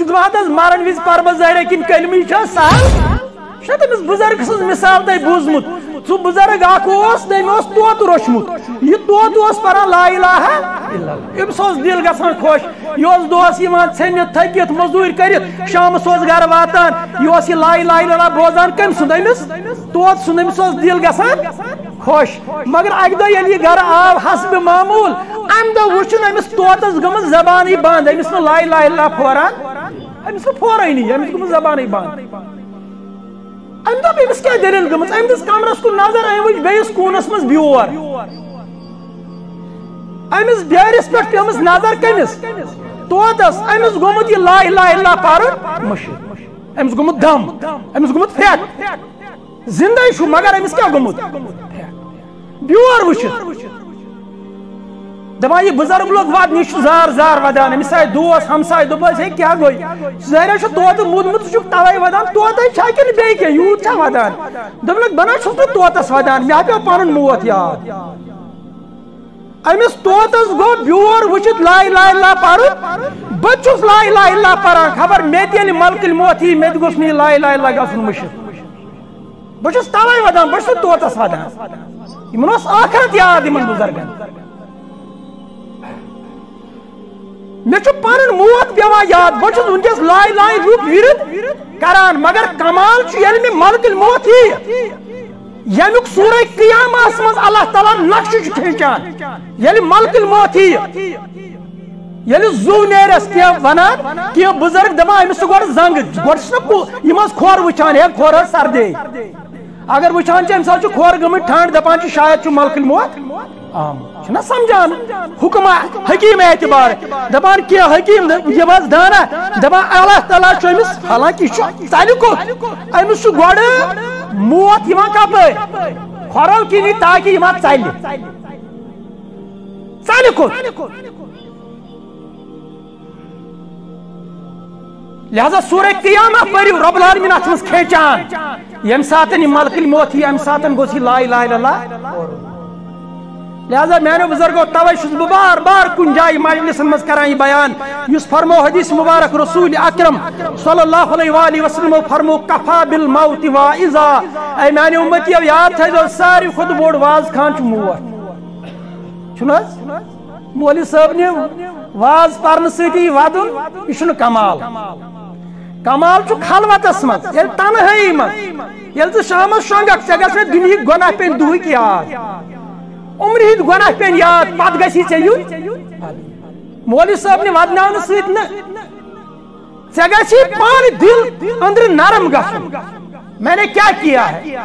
دپان مارن وز پربت ظاہر کن کلمی سہل تمس بزرگ سن مثال تھی بوزمت سہ بزرگ تمس توت روچمت یہ توت پران لا الہ الا اللہ امس دل گژھان خوش یہ دہس ژھنت تھکت مزدوری کرت شامس گھر واتان یہ لا الہ الا اللہ بوزان کم سند امس توت سند امس دل گژھان خوش مگر اکہ دہ یل یہ گھر آو حسب معمول ام دہ وچھن امس توتس گمت زبانی بند امس لا الہ الا اللہ پھوران امس پھورانی امس گمت زبانی بند ام دپ امس کیا دلیل گمت ام دس کمرس کن نظر ام وچ بیس کونس مز بیور امس بیرس پہ پیمس نظر کمس توتس امس گومت یہ لا الہ الا اللہ پارن مشید امس گومت دم امس گومت پھیک زندہ شو مگر امس کیا گومت بیور وچھت دپان یہ بزرگ لوگ وات نش زار زار ودان امس آئی دوس ہمسائے دپس ہے کیا گوئی ظاہر توت مودمت ثہ توے ودان توتے کن بیٚیہِ کینٛہہ یوٗت چھا ودان دوٚپنکھ بنا چھُس نہٕ توتس ودان مےٚ پیٚو پنُن موت یاد امس توتس گو بیور وچھت لا الہ الا اللہ پرن بہٕ چھُس لا الہ الا اللہ پران خبر مےٚ تہِ ییٚلہِ ملکل موت یی مےٚ تہِ گوٚژھ نہٕ لا الہ الا اللہ گژھُن مٔشِتھ بہٕ چھُس توے ودان بہٕ چھُس نہٕ توتس ودان یمن اوس آخرت یاد یمن بزرگن مے پن موت پیوان یاد بہت ونکس لائے لائے روپ ورد کران مگر کمال یل میں ملکل موت ہی یمیک سورہ قیامہس مز اللہ تعالیٰ نقش کھینچان یل ملکل موت ہی یل زو نیرس کی ونان کی بزرگ دپان امس گوڑ زنگ گوڑ کھور وچان ہے کھور سردے اگر وچان امہ سات کھور گمت ٹھنڈ دپان شاید ملکل موت چھنا سمجھان حکم حکیم اعتبار دپان کیا حکیم یہ بس دانا دپان اللہ تعالیٰ امس حالانکہ ژلہ کت امس گوڑ موت کپ کھورو کن تاکہ یہ ژلہ کت لہذا سورہ قیامہ پریو رب العالمین ات مز کھینچان یم سات ملکل موت ام سات گوس لا الہ الا اللہ لہذا میانو بزرگو توے چھس بہ بار بار کن جائے مجلسن مز کران یہ بیان اس فرمو حدیث مبارک رسول اکرم صلی اللہ علیہ وآلہ وسلم فرمو کفا بالموت واعظا اے میانی امتیو یاد تھا ساری خود بوڑ واز خان چھ موت چھناز مولی صاحب نے واز پرن سیتی ودن یہ چھن کمال کمال چھ خلوتس مز یل تنہائی مز یل تو شامس شونگک ژے گژھِ دنیا گناہ پین دہک یاد عمر ہند گناہ پین یاد پت گژھی ژے یُن مولوی صاحب نے ودناون سۭتۍ نہٕ ژے گژھی پان دل اندر نرم گژھُن میں نے کیا کیا ہے